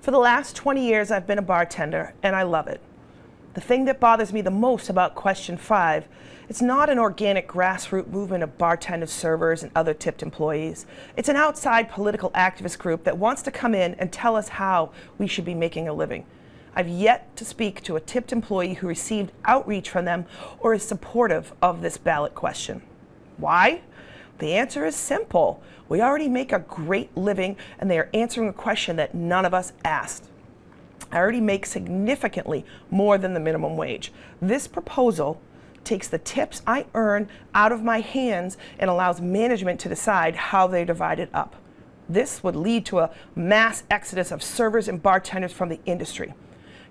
For the last 20 years, I've been a bartender, and I love it. The thing that bothers me the most about question 5, it's not an organic grassroots movement of bartenders, servers, and other tipped employees. It's an outside political activist group that wants to come in and tell us how we should be making a living. I've yet to speak to a tipped employee who received outreach from them or is supportive of this ballot question. Why? The answer is simple. We already make a great living, and they are answering a question that none of us asked. I already make significantly more than the minimum wage. This proposal takes the tips I earn out of my hands and allows management to decide how they divide it up. This would lead to a mass exodus of servers and bartenders from the industry.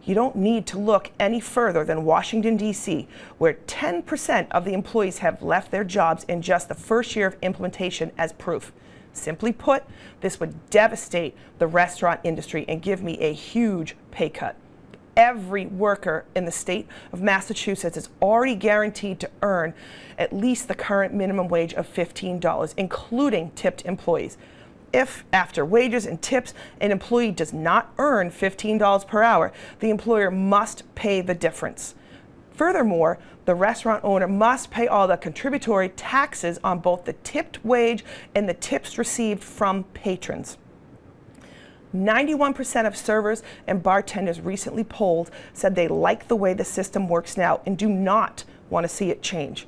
You don't need to look any further than Washington, D.C., where 10% of the employees have left their jobs in just the first year of implementation as proof. Simply put, this would devastate the restaurant industry and give me a huge pay cut. Every worker in the state of Massachusetts is already guaranteed to earn at least the current minimum wage of $15, including tipped employees. If, after wages and tips, an employee does not earn $15 per hour, the employer must pay the difference. Furthermore, the restaurant owner must pay all the contributory taxes on both the tipped wage and the tips received from patrons. 91% of servers and bartenders recently polled said they like the way the system works now and do not want to see it change.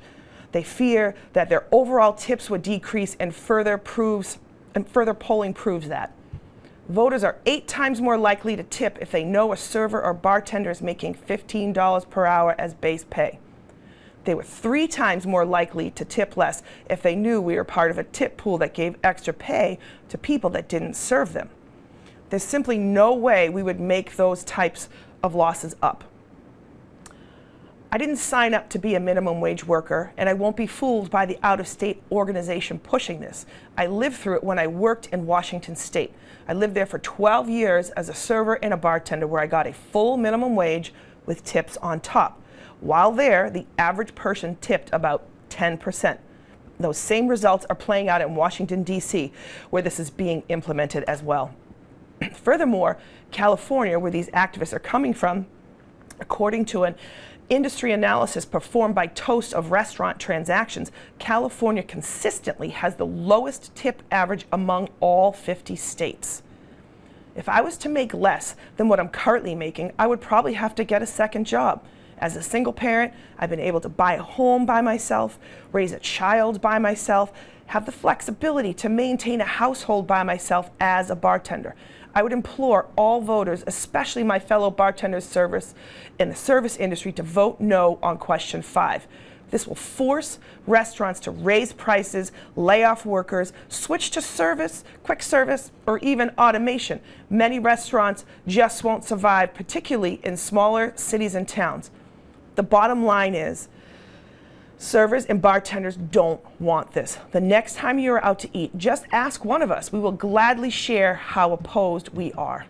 They fear that their overall tips would decrease, and further polling proves that. Voters are 8 times more likely to tip if they know a server or bartender is making $15 per hour as base pay. They were 3 times more likely to tip less if they knew we were part of a tip pool that gave extra pay to people that didn't serve them. There's simply no way we would make those types of losses up. I didn't sign up to be a minimum wage worker, and I won't be fooled by the out-of-state organization pushing this. I lived through it when I worked in Washington State. I lived there for 12 years as a server and a bartender, where I got a full minimum wage with tips on top. While there, the average person tipped about 10%. Those same results are playing out in Washington, D.C., where this is being implemented as well. Furthermore, California, where these activists are coming from, according to an industry analysis performed by Toast of restaurant transactions, California consistently has the lowest tip average among all 50 states. If I was to make less than what I'm currently making, I would probably have to get a second job. As a single parent, I've been able to buy a home by myself, raise a child by myself, have the flexibility to maintain a household by myself as a bartender. I would implore all voters, especially my fellow bartenders, servers in the service industry, to vote no on question 5. This will force restaurants to raise prices, lay off workers, switch to service, quick service, or even automation. Many restaurants just won't survive, particularly in smaller cities and towns. The bottom line is, servers and bartenders don't want this. The next time you are out to eat, just ask one of us. We will gladly share how opposed we are.